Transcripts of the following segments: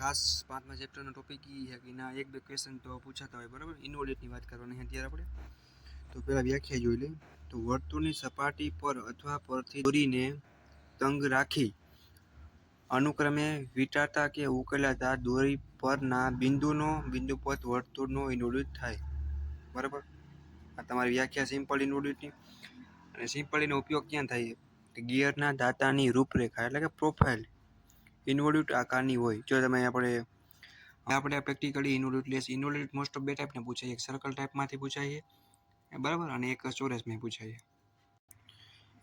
ખાસ 5મા ચેપ્ટરનો ટોપિક એ છે કે એના એક બે ક્વેશ્ચન તો પૂછાતા હોય, બરાબર. ઇન્વોલ્યુટની વાત કરવાની અત્યારે આપણે. તો પહેલાં વ્યાખ્યા જોઈ લઈએ. તો વર્તુળની સપાટી પર અથવા પરથી દોરીને તંગ રાખી અનુક્રમે વીંટાળતા કે ઉકેલાતા દોરી પરના બિંદુપથ વર્તુળનો ઇન્વોલ્યુટ થાય, બરાબર. આ તમારી વ્યાખ્યા સિમ્પલ ઇન્વોલ્યુટની. અને સિમ્પલ એનો ઉપયોગ ક્યાં થાય? કે ગિયરના દાંતાની રૂપરેખા એટલે કે પ્રોફાઇલ ઇન્વોલ્યુટ આકારની હોય. જો તમે આપણે practically involute less. Involute most of બે ટાઈપને પૂછાય. એક સર્કલ ટાઈપમાંથી પૂછાય, બરાબર, અને એક ચોરસમાં પૂછાય.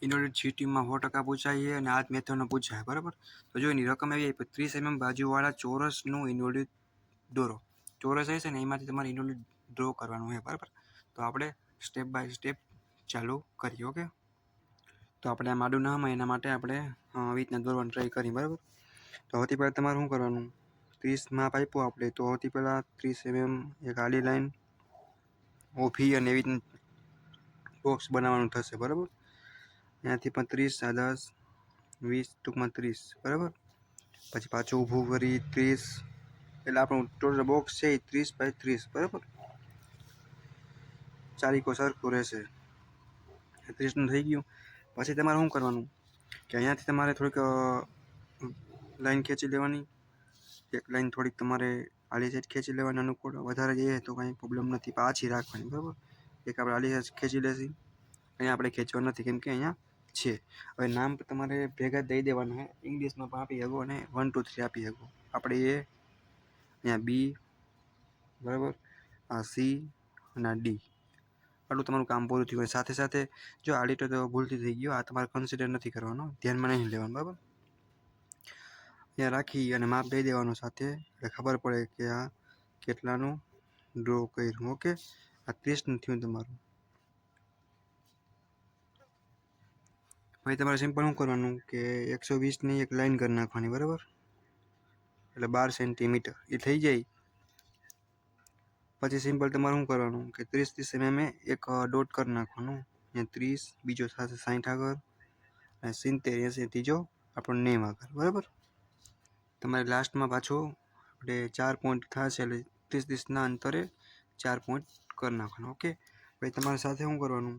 ઇન્વોલ્યુટ જીટીમાં 100% પૂછાય અને આ મેથડનો પૂછાય, બરાબર. તો જો એની રકમ એવી 30 mm બાજુવાળા ચોરસનું ઇન્વોલ્યુટ દોરો. ચોરસ હશે ને એમાંથી તમારે ઇન્વોલ્યુટ ડ્રો કરવાનું હોય, બરાબર. તો આપણે સ્ટેપ બાય સ્ટેપ ચાલુ કરીએ. ઓકે. તો આપણે આ માડું ના હોય એના માટે આપણે આવી રીતના દોરવાનું ટ્રાય કરીએ, બરાબર. તો સૌથી પહેલાં તમારે શું કરવાનું? 30 માપ આપ્યું આપણે, તો સૌથી પહેલાં 30 mm એક આડી લાઈન ઊભી અને એવી રીતના બોક્સ બનાવવાનું થશે, બરાબર. ત્યાંથી પણ 30, 10, 20, ટૂંકમાં 30, બરાબર. પછી પાછું ઊભું કરી 30, એટલે આપણું ટોટલ બોક્સ છે એ 30 બાય 30, બરાબર. ચારીકો સરખું રહેશે. 30નું થઈ ગયું. પછી તમારે શું કરવાનું કે અહીંયાથી તમારે થોડીક લાઈન ખેંચી લેવાની. એક લાઈન થોડીક તમારે આડી સાઈડ ખેંચી લેવાની અનુકૂળ. વધારે જઈએ તો કાંઈ પ્રોબ્લેમ નથી, પાછી રાખવાની, બરાબર. એક આપણે આડી સાઈડ ખેંચી લેશી. અહીંયા આપણે ખેંચવા નથી કેમ કે અહીંયા છે. હવે નામ તમારે ભેગા દઈ દેવાના છે. ઇંગ્લિશમાં પણ આપી શકો અને 1 2 3 આપી શકો. આપણે એ, અહીંયા બી, બરાબર, આ સી અને આ ડી. આટલું તમારું કામ પૂરું થયું હોય. સાથે સાથે જો આડી તો ભૂલથી થઈ ગયો, આ તમારે કન્સિડર નથી કરવાનો, ધ્યાનમાં નહીં લેવાનું, બરાબર. અહીંયા રાખી અને માપ દઈ દેવાનું સાથે, એટલે ખબર પડે કે આ કેટલાનું ડ્રો કર્યું. ઓકે. આ 30નું થયું તમારું. ભાઈ તમારે સિમ્પલ શું કરવાનું કે 120ની એક લાઈન કરી નાખવાની, બરાબર. એટલે 12 સેન્ટીમીટર એ થઈ જાય. પછી સિમ્પલ તમારે શું કરવાનું કે 30 mm એક ડોટ કરી નાખવાનું. અહીંયા 30, બીજો સાથે 60 આગળ, અને 70, 80 ત્રીજો આપણો નેમ આગળ, બરાબર. તમારે લાસ્ટમાં પાછું આપણે 4 પોઈન્ટ થશે એટલે 30ના અંતરે 4 પોઈન્ટ કરી નાખવાનું. ઓકે. પછી તમારે સાથે શું કરવાનું?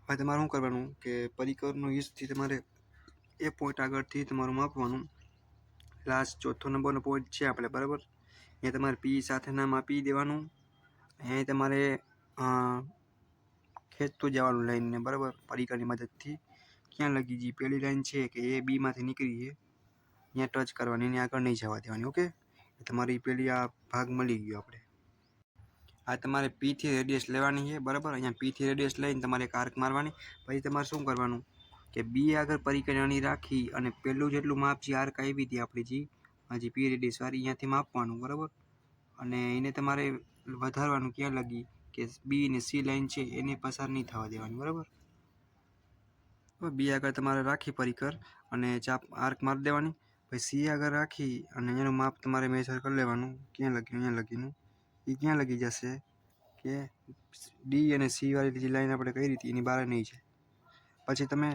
હવે તમારે શું કરવાનું કે પરિકરનો ઈસથી તમારે એ પોઈન્ટ આગળથી તમારું માપવાનું. લાસ્ટ ચોથો નંબરનો પોઈન્ટ છે આપણે, બરાબર. અહીંયા તમારે પી સાથે નામ આપી દેવાનું. અહીંયા તમારે ખેંચતું જવાનું લાઈનને, બરાબર, પરિકરની મદદથી. ક્યાં લગી જે પહેલી લાઈન છે કે એ બીમાંથી નીકળી છે, અહીંયા ટચ કરવાની, એની આગળ નહીં જવા દેવાની. ઓકે. તમારી પેલી આ ભાગ મળી ગયો આપણે. આ તમારે પીથી રેડિયસ લેવાની છે, બરાબર. અહીંયા પીથી રેડિયસ લઈને તમારે એક આર્ક મારવાની. પછી તમારે શું કરવાનું કે બી આગળ પરિકરણી રાખી અને પહેલું જેટલું માપ જે આર્ક આવી હતી આપણી જે પી રેડિયસ વાળી, અહીંયાથી માપવાનું, બરાબર. અને એને તમારે વધારવાનું ક્યાં લગી કે બી અને સી લાઈન છે એને પસાર નહીં થવા દેવાની, બરાબર. બી આગળ તમારે રાખી પરિકર અને ચાપ આર્ક મારી દેવાની. પછી સી આગળ રાખી અને એનું માપ તમારે મેજર કરી લેવાનું. ક્યાં લગી? અહીંયા લગીનું. એ ક્યાં લગી જશે કે ડી અને સી વાળી જે લાઈન આપણે કરી હતી એની બહાર નહીં છે. પછી તમે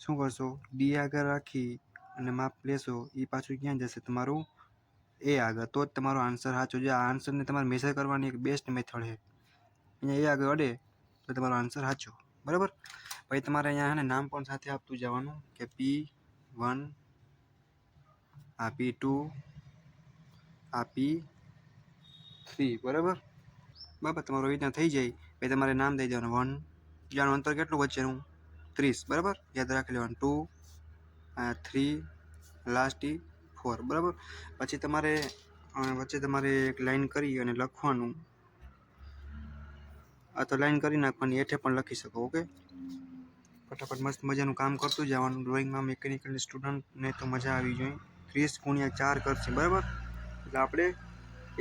શું કરશો? ડી આગળ રાખી અને માપ લેશો, એ પાછું ક્યાં જશે? તમારું એ આગળ. તો જ તમારો આન્સર સાચો. જે આ આન્સરને તમારે મેજર કરવાની એક બેસ્ટ મેથડ છે. અહીંયા એ આગળ અડે તો તમારો આન્સર સાચો, બરાબર. પછી તમારે અહીંયા છે ને નામ પણ સાથે આપતું જવાનું કે P1, આ P2, આ P3, બરાબર. તમારું રીતના થઈ જાય. પછી તમારે નામ દઈ દેવાનું. 1, જ્યાંનું અંતર કેટલું વચ્ચેનું? 30, બરાબર. યાદ રાખી લેવાનું. 2, 3, લાસ્ટ 4, બરાબર. પછી તમારે વચ્ચે તમારે એક લાઈન કરી અને લખવાનું. આ તો લાઈન કરી નાખવાની, હેઠે પણ લખી શકો. ઓકે. ફટાફટ મસ્ત મજાનું કામ કરતું જવાનું. ડ્રોઈંગમાં મિકેનિકલ સ્ટુડન્ટને તો મજા આવી જોઈએ. 30 × 4 કરશે, બરાબર. એટલે આપણે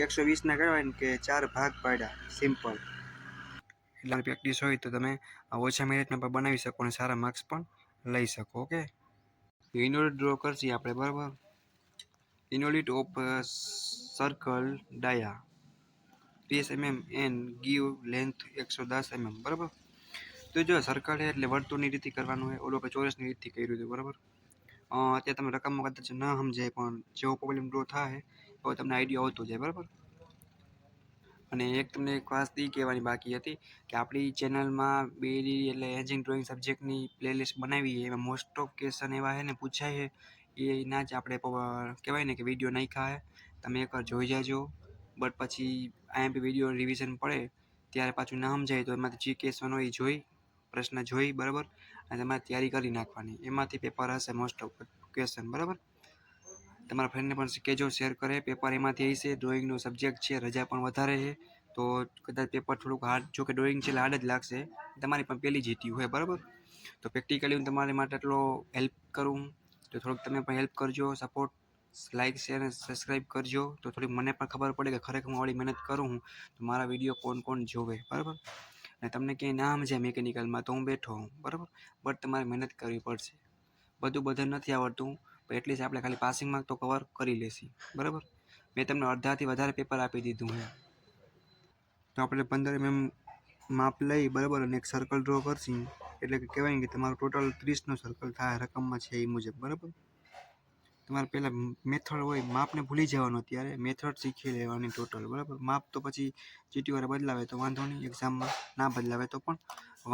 120ના કહેવાય ને કે 4 ભાગ પાડ્યા, સિમ્પલ. એટલે પ્રેક્ટિસ હોય તો તમે ઓછા મિનિટમાં પણ બનાવી શકો અને સારા માર્ક્સ પણ લઈ શકો. ઓકે. ઇન્વોલ્યુટ ડ્રો કરશી આપણે, બરાબર. Involute of circle Daya 30 mm and give length 110 mm, બરાબર. તો જો સર્કલ છે એટલે વર્તુળની રીતે કરવાનું હોય, ઓલો કે ચોરસની રીતથી કર્યું હતું, બરાબર. અત્યારે તમે રકમમાં કદાચ ન સમજાય પણ જેવો પ્રોબ્લેમ ડ્રો થાય તો તમને આઈડિયા આવતો જાય બરાબર. અને એક તમને એક વાત એ કહેવાની બાકી હતી કે આપણી ચેનલમાં બેડી એટલે એન્જિનિયરિંગ ડ્રોઈંગ સબ્જેક્ટની પ્લેલિસ્ટ બનાવી એમાં મોસ્ટ ઓફ ક્વેશ્ચન એવા છે ને પૂછાય છે એના જ આપણે કહેવાય ને કે વિડીયો નાખ્યા છે, તમે એકવાર જોઈ જાજો. બટ પછી આઈએમપી વિડીયો રિવિઝન પડે ત્યારે પાછું ના સમજાય તો એમાંથી જે ક્વેશ્ચન હોય એ જોઈ પ્રશ્ન જોઈ બરાબર અને તમારે તૈયારી કરી નાખવાની. એમાંથી પેપર હશે મોસ્ટ ઓફ ક્વેશ્ચન બરાબર. તમારા ફ્રેન્ડને પણ કહેજો શેર કરે. પેપર એમાંથી હશે, ડ્રોઈંગનો સબ્જેક્ટ છે, રજા પણ વધારે છે તો કદાચ પેપર થોડુંક હાર્ડ, જો કે ડ્રોઈંગ છે એટલે હાર્ડ જ લાગશે. તમારી પણ પહેલી જીતી હોય બરાબર. તો પ્રેક્ટિકલી હું તમારી માટે એટલો હેલ્પ કરું તો થોડુંક તમે પણ હેલ્પ કરજો, સપોર્ટ, લાઇક શેર અને સબસ્ક્રાઈબ કરજો તો થોડીક મને પણ ખબર પડે કે ખરેખર હું આવડી મહેનત કરું હું તો મારા વિડીયો કોણ કોણ જોવે બરાબર. અને તમને ક્યાંય ના સમજાય મેકેનિકલમાં તો હું બેઠો હું બરાબર, બટ તમારે મહેનત કરવી પડશે. બધું નથી આવડતું પણ એટલીસ્ટ આપણે ખાલી પાસિંગ માર્ક તો કવર કરી લેશી બરાબર. મેં તમને અડધાથી વધારે પેપર આપી દીધું છે. તો આપણે 15 mm માપ લઈ બરાબર અને એક સર્કલ ડ્રો કરશી એટલે કે કહેવાય કે તમારું ટોટલ 30નો સર્કલ થાય રકમમાં છે એ મુજબ બરાબર. તમારે પહેલાં મેથડ હોય, માપને ભૂલી જવાનો, ત્યારે મેથડ શીખી લેવાની ટોટલ બરાબર. માપ તો પછી ચીટીવાળા બદલાવે તો વાંધો નહીં, એક્ઝામમાં ના બદલાવે તો પણ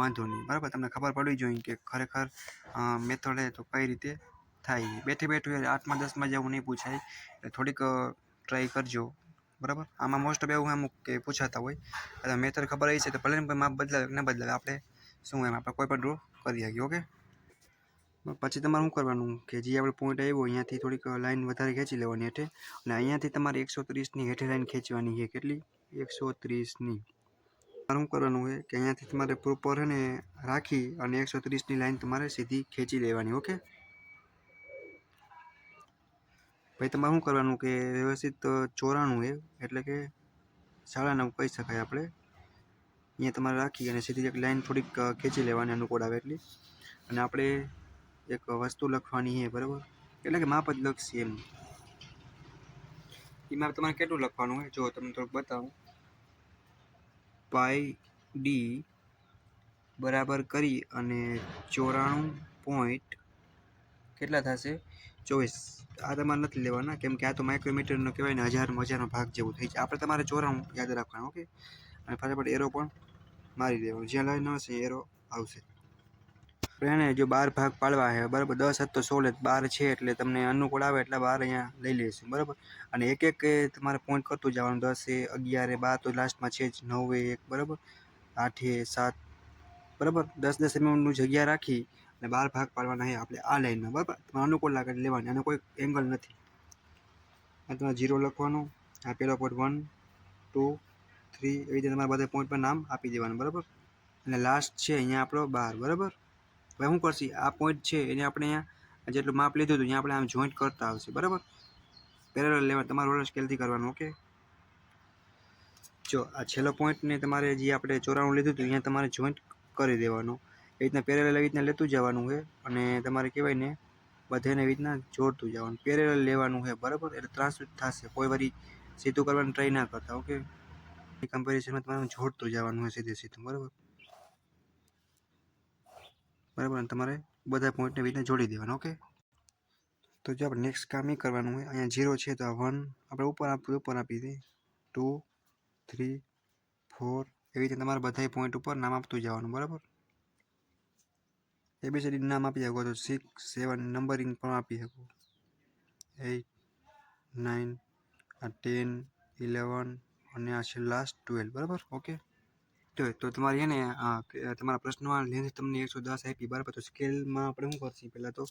વાંધો નહીં બરાબર. તમને ખબર પડવી જોઈએ કે ખરેખર મેથડ છે તો કઈ રીતે થાય. બેઠું 8માં 10માં જેવું નહીં પૂછાય એટલે થોડીક ટ્રાય કરજો બરાબર. આમાં મોસ્ટ ઓફ એવું અમુક કે પૂછાતા હોય એટલે મેથડ ખબર આવી છે તો ભલે ને માપ બદલાવે કે ના બદલાવે આપણે શું એમ આપણે કોઈ પણ ડ્રો કરી શકીએ. ઓકે. પછી તમારે શું કરવાનું કે જે આપણે પોઈન્ટ આવ્યો અહીંયાથી થોડીક લાઈન વધારે ખેંચી લેવાની હેઠે અને અહીંયાથી તમારે 130ની હેઠે લાઈન ખેંચવાની છે. કેટલી? 130ની. શું કરવાનું છે કે અહીંયાથી તમારે પ્રોપર છે ને રાખી અને 130ની લાઈન તમારે સીધી ખેંચી લેવાની. ઓકે. પછી તમારે શું કરવાનું કે વ્યવસ્થિત 94 એટલે કે 9.5 કહી શકાય આપણે, અહીંયા તમારે રાખી અને સીધી એક લાઈન થોડીક ખેંચી લેવાની અનુકૂળ આવે એટલી. અને આપણે એક વસ્તુ લખવાની છે બરાબર, એટલે કે માપ જ લખશે એમ. એ માપ તમારે કેટલું લખવાનું હોય જો તમને થોડુંક બતાવું. પાઈ ડી બરાબર કરી અને 94 કેટલા થશે? 24. આ તમારે નથી લેવાના કેમ કે આ તો માઇક્રોમીટરનો કહેવાય ને હજારનો ભાગ જેવું થઈ જાય. આપણે તમારે 94 યાદ રાખવાનું. ઓકે. અને ફટાફટ એરો પણ મારી દેવાનો, જ્યાં લાઈન આવશે એરો આવશે. એને જો 12 ભાગ પાડવા છે બરાબર, 10 હતો 16 12 છે એટલે તમને અનુકૂળ આવે એટલે 12 અહીંયા લઈ લઈશું બરાબર. અને એક એક તમારે પોઈન્ટ કરતું જવાનું, 10 11 12 તો લાસ્ટમાં છે જ, 9 1 બરાબર, 8 7 બરાબર. 10 એમએમનું જગ્યા રાખી અને 12 ભાગ પાડવાના છે આપણે આ લાઈનમાં બરાબર. તમારે અનુકૂળ લાગે લેવાની, અને કોઈ એંગલ નથી. આ તમારે 0 લખવાનું, આ પહેલો પોઈન્ટ 1 2 3 એવી રીતે તમારે બધા પોઈન્ટ પર નામ આપી દેવાનું બરાબર. અને લાસ્ટ છે અહીંયા આપણો 12 બરાબર. હવે શું કરશી, આ પોઈન્ટ છે એને આપણે અહીંયા જેટલું માપ લીધું હતું અહીંયા આપણે આમ જોઈન્ટ કરતા આવશે બરાબર. પેરેલલ લેવા તમારે રોલર સ્કેલથી કરવાનું. ઓકે. જો આ છેલ્લો પોઈન્ટને તમારે જે આપણે 94 લીધું હતું અહીંયા તમારે જોઈન્ટ કરી દેવાનું. એ રીતના પેરેલલ એવી રીતના લેતું જવાનું છે અને તમારે કહેવાય ને બધાને એવી રીતના જોડતું જવાનું, પેરેલલ લેવાનું છે બરાબર. એટલે ટ્રાન્સલેટ થશે, કોઈ વારી સીધું કરવાની ટ્રાય ના કરતા. ઓકે. કમ્પેરિઝનમાં તમારે જોડતું જવાનું હોય સીધું બરાબર. બરાબર. અને તમારે બધા પોઈન્ટને એવી રીતના જોડી દેવાના. ઓકે. તો જો આપણે નેક્સ્ટ કામ એ કરવાનું હોય, અહીંયા 0 છે તો આ 1 આપણે ઉપર આપી દઈએ, 2 3 4 એવી રીતે તમારે બધા પોઈન્ટ ઉપર નામ આપતું જવાનું બરાબર. એબીસીડી નામ આપી શકો તો 6 7 નંબરિંગ પણ આપી શકો, 8 9 10 11 અને આ છે લાસ્ટ 12 બરાબર. ઓકે. તો તમારે છે ને તમારા પ્રશ્નમાં લેન્થ તમને 110 આપી બરાબર. તો સ્કેલમાં આપણે શું કરશું પહેલાં તો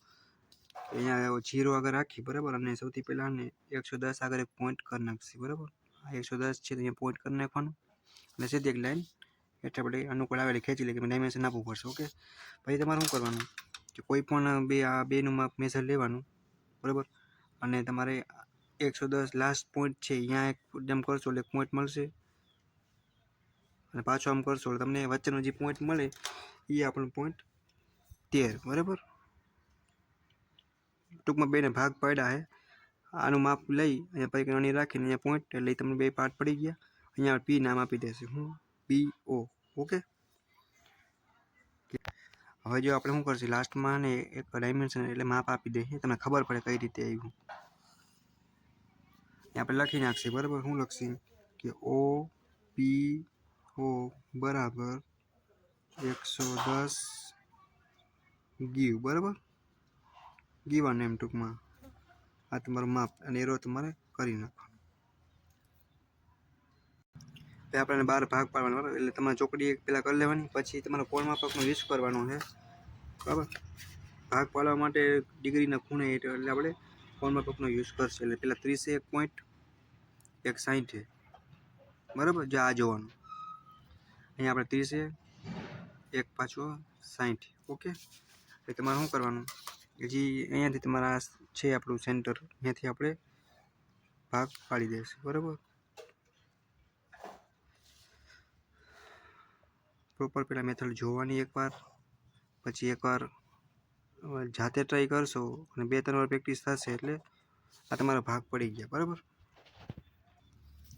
અહીંયા 0 આગળ રાખી બરાબર અને સૌથી પહેલાં ને 110 આગળ એક પોઈન્ટ કરી નાખશે બરાબર. આ 110 છે તો અહીંયા પોઈન્ટ કરી નાખવાનું અને સીધી એક લાઈન એટલે આપણે અનુકૂળ આવેલી ખેંચી લે કે ડાયમેન્શન આપવું પડશે. ઓકે. પછી તમારે શું કરવાનું કે કોઈ પણ આ બેનું માપ મેઝર લેવાનું બરાબર. અને તમારે 110 લાસ્ટ પોઈન્ટ છે અહીંયા એક જેમ કરશો એટલે એક પોઈન્ટ મળશે અને પાછો આમ કરશો એટલે તમને વચ્ચેનો જે પોઈન્ટ મળે એ આપણો પોઈન્ટ 13 બરાબર. ટૂંકમાં બેને ભાગ પાડ્યા છે. આનું માપ લઈ અહીંયા પરિક્રમણી રાખીને અહીંયા પોઈન્ટ એટલે તમને બે પાર્ટ પડી ગયા. અહીંયા પી નામ આપી દેશે, હું PO. ઓકે. હવે જો આપણે શું કરશું લાસ્ટમાં ને એક ડાયમેન્શન એટલે માપ આપી દઈએ, તમને ખબર પડે કઈ રીતે આવ્યું. આપણે લખી નાખશે બરાબર. શું લખશે કે OPO બરાબર 110 ગીવ બરાબર. ગીવાનું એમ ટૂંકમાં આ તમારું માપ અને એરો તમારે કરી નાખવાનો. આપણને 12 ભાગ પાડવાનો બરાબર. એટલે તમારે ચોકડી એક પહેલાં કરી લેવાની, પછી તમારે કોણ માપકનો યુઝ કરવાનો છે બરાબર. ભાગ પાડવા માટે ડિગ્રીના ખૂણે એટલે આપણે કોણ માપકનો યુઝ કરશે. એટલે પહેલાં 30 એક પોઈન્ટ, એક 60 બરાબર. જો આ જોવાનું અહીંયા આપણે 30 એક પાછો 60. ઓકે. એટલે તમારે શું કરવાનું, હજી અહીંયાથી તમારા છે આપણું સેન્ટર, અહીંયાથી આપણે ભાગ પાડી દેશે બરાબર. પ્રોપર પહેલાં મેથડ જોવાની એકવાર, પછી એકવાર જાતે ટ્રાય કરશો અને 2-3 વાર પ્રેક્ટિસ થશે એટલે આ તમારા ભાગ પડી ગયા બરાબર.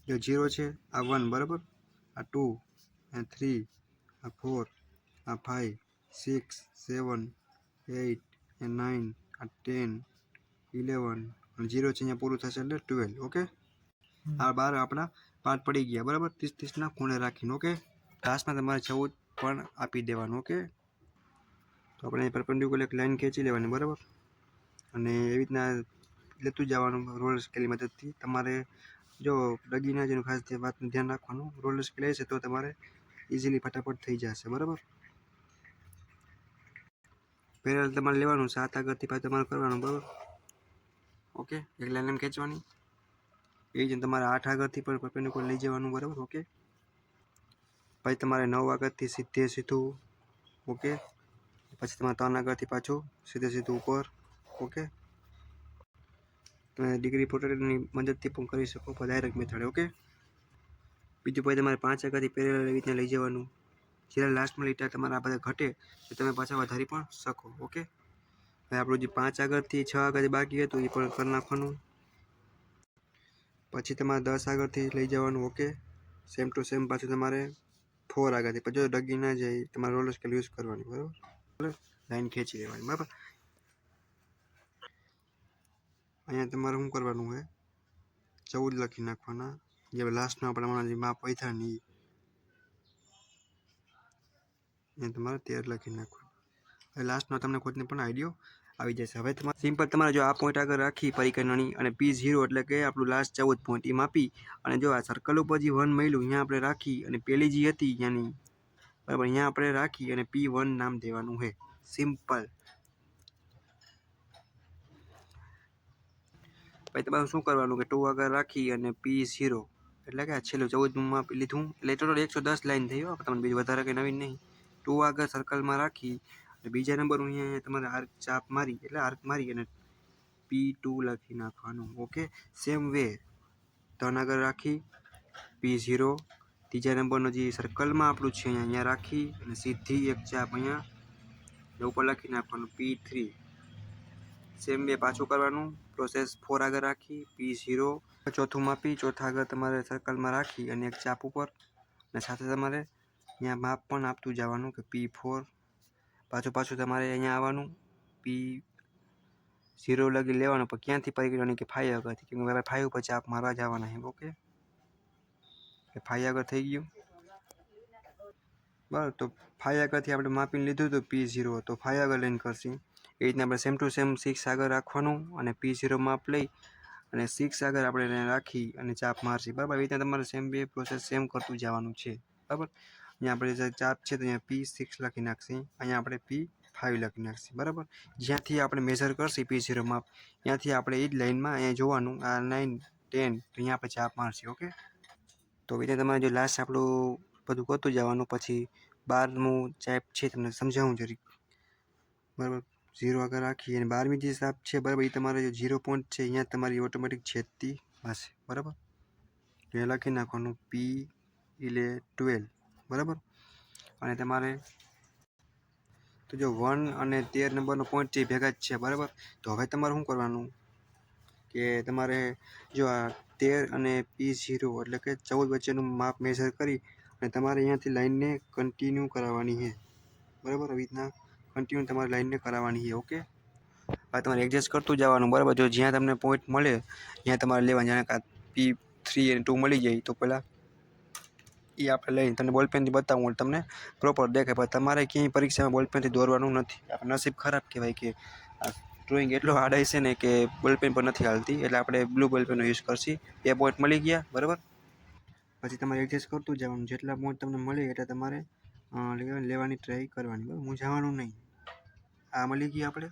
જો 0 છે આ 1 બરાબર, આ 2, આ 3, આ 4, આ 5, 6, 7, 8, આ 9, આ 10, 11 અને 0 છે અહીંયા પૂરું થશે એટલે 12. ઓકે. આ 12 આપણા પાર્ટ પડી ગયા બરાબર. 30-30ના ખૂણે રાખીને. ઓકે. લાસ્ટમાં તમારે 14 પણ આપી દેવાનું. ઓકે. તો આપણે પરપેન્ડિક્યુલર એક લાઈન ખેંચી લેવાની બરાબર, અને એવી રીતના લેતું જવાનું રોલર સ્કેલની મદદથી. તમારે જો ડગી ના જેનું ખાસ વાતનું ધ્યાન રાખવાનું, રોલર સ્કેલ હશે તો તમારે ઇઝીલી ફટાફટ થઈ જશે બરાબર. પેરેલલ તમારે લેવાનું 7 આગળથી પાછું તમારે કરવાનું બરાબર. ઓકે. એક લાઈન એમ ખેંચવાની, એ જ તમારે 8 આગળથી પણ પરપેન્ડિક્યુલર લઈ જવાનું બરાબર. ઓકે. પછી તમારે 9 આગળથી સીધું. ઓકે. પછી તમારે 3 આગળથી પાછું સીધું ઉપર. ઓકે. તમે ડિગ્રી પ્રોટેક્ટરની મદદથી પણ કરી શકો, પણ ડાયરેક્ટ મેથડ. ઓકે. બીજું પછી તમારે 5 આગળથી પેરેલલ એવી રીતના લઈ જવાનું. જ્યારે લાસ્ટમાં લીટા તમારા આ બધા ઘટે તો તમે પાછા વધારી પણ શકો. ઓકે. હવે આપણું જે 5 આગળથી 6 આગળ બાકી હતું એ પણ કરી નાખવાનું. પછી તમારે 10 આગળથી લઈ જવાનું. ઓકે. સેમ ટુ સેમ પાછું તમારે 4 આગળથી, પછી જો ડગી ના જાય તમારે રોલર સ્કેલ યુઝ કરવાની બરાબર. લાઈન ખેંચી લેવાની બરાબર. અહીંયા તમારે શું કરવાનું છે, 14 લખી નાખવાના. જે લાસ્ટનો આપણે જે માપ હોય ને એ તમારે 13 લખી નાખવાનું. હવે લાસ્ટનો તમને ખુદને પણ આઈડિયો આવી જશે. હવે તમારે સિમ્પલ તમારે જો આ પોઈન્ટ આગળ રાખી પરિકરણની અને P0 એટલે કે આપણું લાસ્ટ 14 પોઈન્ટ એ માપી, અને જો આ સર્કલ ઉપર જે 1 મળ્યું અહીંયા આપણે રાખી, અને પેલી જે હતી અહીંયાની બરાબર અહીંયા આપણે રાખી અને P1 નામ દેવાનું છે. સિમ્પલ. પછી તમારે શું કરવાનું કે 2 આગળ રાખી અને P0 એટલે કે આ છેલ્લું 14 માપ લીધું એટલે ટોટલ 110 લાઈન થઈ. તમને બીજું વધારે કંઈ નવીન નહીં. 2 આગળ સર્કલમાં રાખી અને બીજા નંબર અહીંયા તમારે આર્ક ચાપ મારી એટલે આર્ક મારી અને P2 લખી નાખવાનું. ઓકે. સેમ વે 3 આગળ રાખી P0, ત્રીજા નંબરનો જે સર્કલમાં આપણું છે અહીંયા રાખી અને સીધી એક ચાપ અહીંયા ઉપર લખી નાખવાનું P3. સેમ વે પાછું કરવાનું પ્રોસેસ. 4 આગળ રાખી P0, ચોથું માપી, ચોથા આગળ તમારે સર્કલમાં રાખી અને એક ચાપ ઉપર, અને સાથે તમારે અહીંયા માપ પણ આપતું જવાનું કે P4. પાછું તમારે અહીંયા આવવાનું P0 લગી લેવાનું, પણ ક્યાંથી પરિકરણની કે 5 આગળથી, કેમ કે 5 ઉપર ચાપ મારવા જવાના છે. ઓકે. 5 આગળ થઈ ગયું બરાબર. તો 5 આગળથી આપણે માપીને લીધું હતું P0, તો 5 આગળ લઈને કરશે. એ રીતના આપણે સેમ ટુ સેમ 6 આગળ રાખવાનું અને P0 માપ લઈ અને 6 આગળ આપણે રાખી અને ચાપ મારશે બરાબર. એ રીતના તમારે સેમ બે પ્રોસેસ સેમ કરતું જવાનું છે બરાબર. અહીંયા આપણે જે ચાપ છે તો અહીંયા P6 લખી નાખશે, અહીંયા આપણે P5 લખી નાખશે બરાબર. જ્યાંથી આપણે મેઝર કરશે P0 માપ ત્યાંથી આપણે એ જ લાઈનમાં અહીંયા જોવાનું આ 9, 10 તો અહીંયા આપણે ચાપ મારશે. ઓકે. તો એ રીતે તમારે જો લાસ્ટ આપણું બધું કરતું જવાનું. પછી 12મું ચાપ છે તમને સમજાવું જરીક બરાબર. 0 આગળ રાખી અને 12મી જે ચાપ છે બરાબર એ તમારે 0 પોઈન્ટ છે અહીંયા તમારી ઓટોમેટિક છેદતી હશે બરાબર. તો એ લખી નાખવાનું P12 બરાબર. અને તમારે તો જો 1 અને 13 નંબરનો પોઈન્ટ છે ભેગા જ છે બરાબર. તો હવે તમારે શું કરવાનું કે તમારે જો આ 13 અને P0 એટલે કે 14 વચ્ચેનું માપ મેઝર કરી અને તમારે અહીંયાથી લાઈનને કન્ટિન્યુ કરાવવાની છે બરાબર. આવી રીતના કન્ટિન્યુ તમારે લાઈનને કરાવવાની છે. ઓકે. હવે તમારે એડજસ્ટ કરતું જવાનું બરાબર. જો જ્યાં તમને પોઈન્ટ મળે ત્યાં તમારે લેવાનું. P3 અને 2 મળી જાય તો પહેલાં એ આપણે લઈને તમને બોલપેનથી બતાવું તમને પ્રોપર દેખાય. પણ તમારે ક્યાંય પરીક્ષામાં બોલપેનથી દોરવાનું નથી. આપણે નસીબ ખરાબ કહેવાય કે આ ડ્રોઈંગ એટલો હાર્ડ છે ને કે બોલપેન પર નથી હાલતી, એટલે આપણે બ્લુ બોલપેનનો યુઝ કરશી. 2 પોઈન્ટ મળી ગયા બરાબર. પછી તમારે એડજસ્ટ કરતું જવાનું, જેટલા પોઈન્ટ તમને મળે એટલે તમારે લેવાની ટ્રાય કરવાની બરાબર, મૂંઝાવાનું નહીં. આ મળી ગયા આપણે.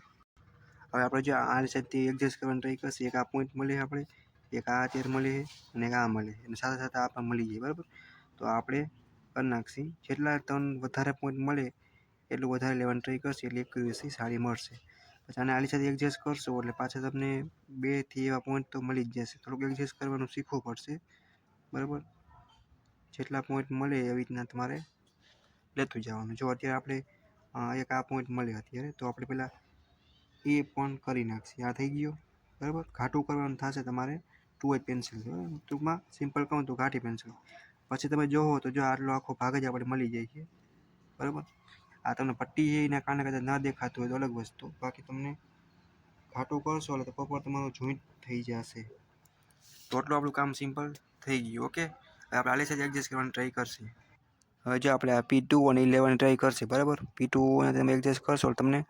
હવે આપણે જો આ સાઈડથી એડજસ્ટ કરવાની ટ્રાય કરશે, એક આ પોઈન્ટ મળે આપણે, એક આ અત્યારે મળે અને એક આ મળે, અને સાથે સાથે આ પણ મળી જાય બરાબર. તો આપણે કરી નાખશી. જેટલા ત્રણ વધારે પોઈન્ટ મળે એટલું વધારે લેવાની ટ્રાય કરશે એટલે એક્યુરેસી સારી મળશે. પછી આને આની સાથે એડજસ્ટ કરશો એટલે પાછા તમને 2 થી એવા પોઈન્ટ તો મળી જ જશે. થોડુંક એડજસ્ટ કરવાનું શીખવું પડશે બરાબર. જેટલા પોઈન્ટ મળે એવી રીતના તમારે લેતું જવાનું. જો અત્યારે આપણે એક આ પોઈન્ટ મળે અત્યારે, તો આપણે પહેલાં એ પણ કરી નાખીએ. આ થઈ ગયો બરાબર. ઘાટું કરવાનું થશે તમારે 2H પેન્સિલ, ટૂંકમાં સિમ્પલ કહું તો ઘાટી પેન્સિલ. પછી તમે જોવો તો જો આટલો આખો ભાગ જ આપણે મળી જાય છે બરાબર. આ તમને પટ્ટી એના કારણે કદાચ ના દેખાતું હોય તો અલગ વસ્તુ, બાકી તમને ઘાટું કરશો એટલે તો પ્રોપર તમારું જોઈન્ટ થઈ જશે. તો આટલું આપણું કામ સિમ્પલ થઈ ગયું. ઓકે, હવે આપણે આલી સાથે એડજસ્ટ કરવાની ટ્રાય કરશે. હવે જો આપણે આ P2 અને 11 ટ્રાય કરશે બરાબર. P2 અને તમે એડજસ્ટ કરશો તમને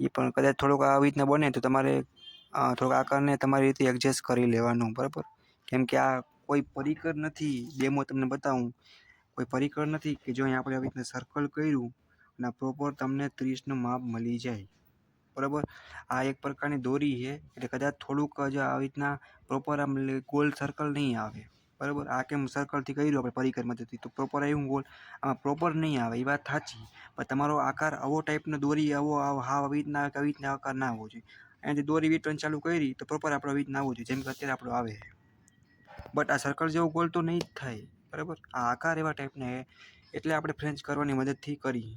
એ પણ કદાચ થોડુંક આવી રીતના બને તો તમારે થોડુંક આકારને તમારી રીતે એડજસ્ટ કરી લેવાનું બરાબર. કેમ કે આ કોઈ પરિકર નથી, ડેમો તમને બતાવું, કોઈ પરિકર નથી કે જો અહીંયા આપણે આવી રીતના સર્કલ કર્યું અને પ્રોપર તમને 30નું માપ મળી જાય બરાબર. આ એક પ્રકારની દોરી છે, એટલે કદાચ થોડુંક જ આવી રીતના પ્રોપર આમ ગોલ સર્કલ નહીં આવે બરાબર. આ કેમ સર્કલથી કર્યું આપણે પરિકર મદદથી તો પ્રોપર આવ્યું ગોલ, આમાં પ્રોપર નહીં આવે એ વાત સાચી. પણ તમારો આકાર આવો ટાઈપનો દોરી આવો આવી રીતના આકાર ના આવવો જોઈએ. અહીંયાથી દોરી વિતરણ ચાલુ કરી તો પ્રોપર આપણો આવી રીતના આવવું જોઈએ, જેમ કે અત્યારે આપણો આવે. બટ આ સર્કલ જેવો ગોલ તો નહીં જ થાય બરાબર. આ આકાર એવા ટાઈપના એટલે આપણે ફ્રેન્ચ કરવાની મદદથી કરી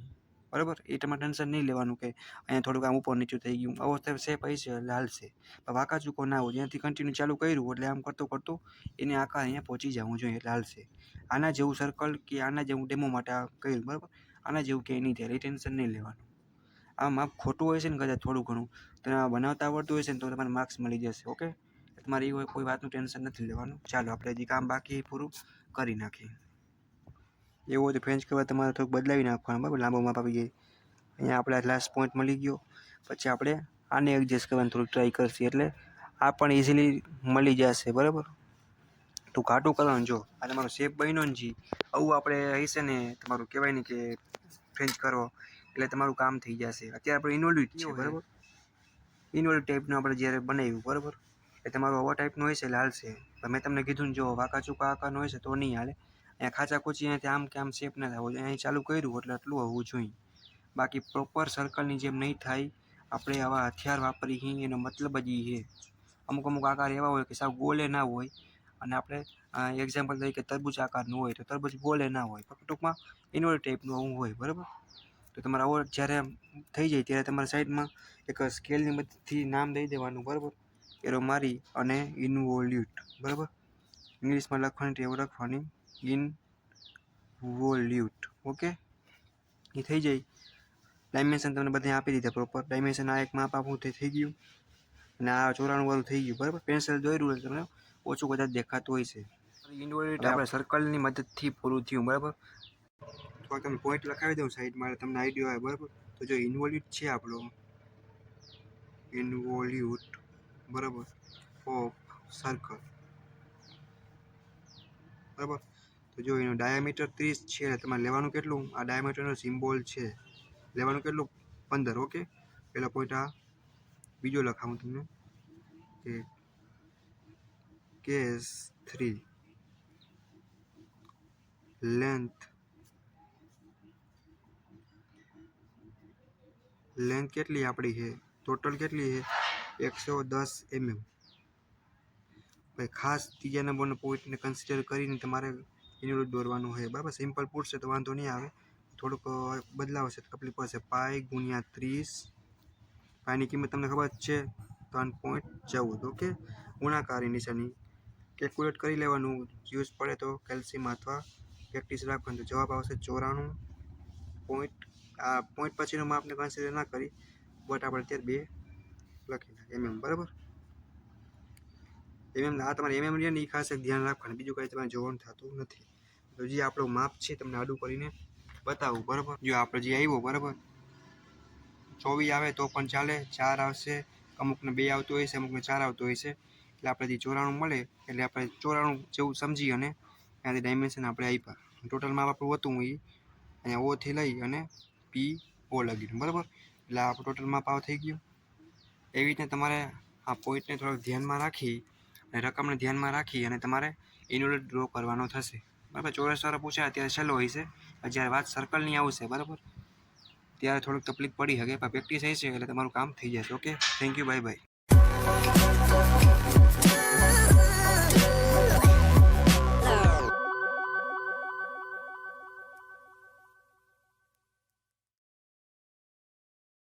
બરાબર. એ તમારે ટેન્શન નહીં લેવાનું કે અહીંયા થોડુંક આમ ઉપર નીચું થઈ ગયું, આવો શેપ હશે એટલે હાલશે. પણ વાંકા ચૂકો ના હોય, જ્યાંથી કન્ટિન્યુ ચાલુ કર્યું એટલે આમ કરતું કરતું એને આકાર અહીંયા પહોંચી જવું જોઈએ એટલે હાલશે. આના જેવું સર્કલ કે આના જેવું ડેમો માટે આ કર્યું બરાબર. આના જેવું ક્યાંય નહીં થાય, એ ટેન્શન નહીં લેવાનું. આ માપ ખોટું હોય છે ને કદાચ થોડું ઘણું તો બનાવતા આવડતું હોય છે ને તો તમારે માર્ક્સ મળી જશે. ઓકે, તમારે એ કોઈ વાતનું ટેન્શન નથી લેવાનું. ચાલો આપણે હજી કામ બાકી પૂરું કરી નાખીએ. એવું હોય તો ફ્રેન્ચ કરવા તમારે થોડુંક બદલાવી નાખવાનું બરાબર. લાંબો માપ આવી જાય. અહીંયા આપણે લાસ્ટ પોઈન્ટ મળી ગયો. પછી આપણે આને એડજસ્ટ કરવાની થોડુંક ટ્રાય કરશે એટલે આ પણ ઇઝીલી મળી જશે બરાબર. તું ઘાટું કરવાનું. જો આ તમારો શેપ બન્યો ને જી આવું આપણે હશે ને તમારું કહેવાય ને કે ફ્રેન્ચ કરો એટલે તમારું કામ થઈ જશે. અત્યારે આપણે ઇન્વોલ્યુટ છે બરાબર. ઇન્વોલ્યુટ ટાઈપનું આપણે જ્યારે બનાવ્યું બરાબર, એ તમારું આવા ટાઈપનું હોય છે એટલે હાલશે. મેં તમને કીધું ને જો વાંકા ચૂકા આકારનું હોય છે તો નહીં હાલે. અહીંયા ખાચા ખૂચી અહીંયાથી આમ કે આમ શેપ ના થવો જોઈએ. અહીં ચાલુ કર્યું એટલે આટલું હોવું જોઈએ. બાકી પ્રોપર સર્કલની જેમ નહીં થાય. આપણે આવા હથિયાર વાપરી એનો મતલબ જ એ છે. અમુક અમુક આકાર એવા હોય કે સાવ ગોલે ના હોય, અને આપણે એક્ઝામ્પલ તરીકે તરબૂચ આકારનું હોય તો તરબૂચ ગોલે ના હોય, ટૂંકમાં ઇન્વર્ટ ટાઈપનું આવું હોય બરાબર. તો તમારે આવો જ્યારે થઈ જાય ત્યારે તમારે સાઈડમાં એક સ્કેલની મદદથી નામ દઈ દેવાનું બરાબર. એરો મારી અને ઇન્વોલ્યુટ બરાબર. ઇંગ્લિશમાં લખવાની ટેવ રાખવાની, ઇનવોલ્યુટ. ઓકે, એ થઈ જાય. ડાયમેન્શન તમને બધે આપી દીધા પ્રોપર. ડાયમેન્શન આ એક માપ આપવું થઈ ગયું અને આ 94 વાળું થઈ ગયું બરાબર. પેન્સિલ દોર્યું એટલે તમને ઓછું કદાચ દેખાતું હોય છે. ઇન્વોલ્યુટ આપણે સર્કલની મદદથી પૂરું થયું બરાબર. તો તમે પોઈન્ટ લખાવી દઉં સાઈડમાં તમને આઈડિયા આવે બરાબર. તો જો ઇન્વોલ્યુટ છે આપણો, ઇન્વોલ્યુટ બરાબર ઓફ સર્કલ બરાબર. તો જો એનું ડાયામીટર 30 છે એટલે તમારે લેવાનું કેટલું, આ ડાયામીટરનો સિમ્બોલ છે લેવાનું કેટલું 15. ઓકે, પહેલો પોઈન્ટ આ બીજો લખાવું તમને કે કેસ 3 લેન્થ કેટલી આપણી છે ટોટલ કેટલી છે 110 mm. ભાઈ ખાસ ત્રીજા નંબરનો પોઈન્ટને કન્સિડર કરીને તમારે ઇન્વોલ્યુટ દોરવાનું હોય બરાબર. સિમ્પલ પૂછશે તો વાંધો નહીં આવે, થોડુંક બદલાવશે તો તકલીફ પડશે. પાઈ ગુણ્યા 30, પાઈની કિંમત તમને ખબર જ છે 3.14. ઓકે, ગુણાકારની નિશાની કેલ્ક્યુલેટ કરી લેવાનું. યુઝ પડે તો કેલ્શિયમ અથવા પ્રેક્ટિસ રાખવાનું તો જવાબ આવશે 94 પોઈન્ટ. આ પોઈન્ટ પછીનો માપને કન્સિડર ના કરી, બટ આપણે અત્યારે 2 લખી નાખીએ બરાબર. આ તમારે એમએમ રહે ને એ ખાસ ધ્યાન રાખવાનું, બીજું કાંઈ તમારે જોવાનું થતું નથી. તો જે આપણું માપ છે તમને આડું કરીને બતાવું, બરાબર. જો આપણે જે આવ્યો બરાબર 24 આવે તો પણ ચાલે, 4 આવશે, અમુકને 2 આવતું હોય છે, અમુકને 4 આવતું હોય છે. એટલે આપણે જે 94 મળે એટલે આપણે 94 જેવું સમજી અને ત્યાંથી ડાયમેન્શન આપણે આપ્યા. ટોટલ માપ આપણું હતું એ અહીંયા ઓથી લઈ અને પી ઓ લગી, બરાબર. એટલે આપણું ટોટલ માપ આવ થઈ ગયું. એવી રીતે તમારે આ પોઈન્ટને થોડોક ધ્યાનમાં રાખી અને રકમને ધ્યાનમાં રાખી અને તમારે ઇન્વોલ્યુટ ડ્રો કરવાનો થશે, બરાબર. ચોરસવાળો પૂછાય અત્યારે છેલ્લો હોય છે, જ્યારે વાત સર્કલની આવશે બરાબર ત્યારે થોડુંક તકલીફ પડી શકે, પણ પ્રેક્ટિસ હશે એટલે તમારું કામ થઈ જશે. Okay, thank you, bye bye.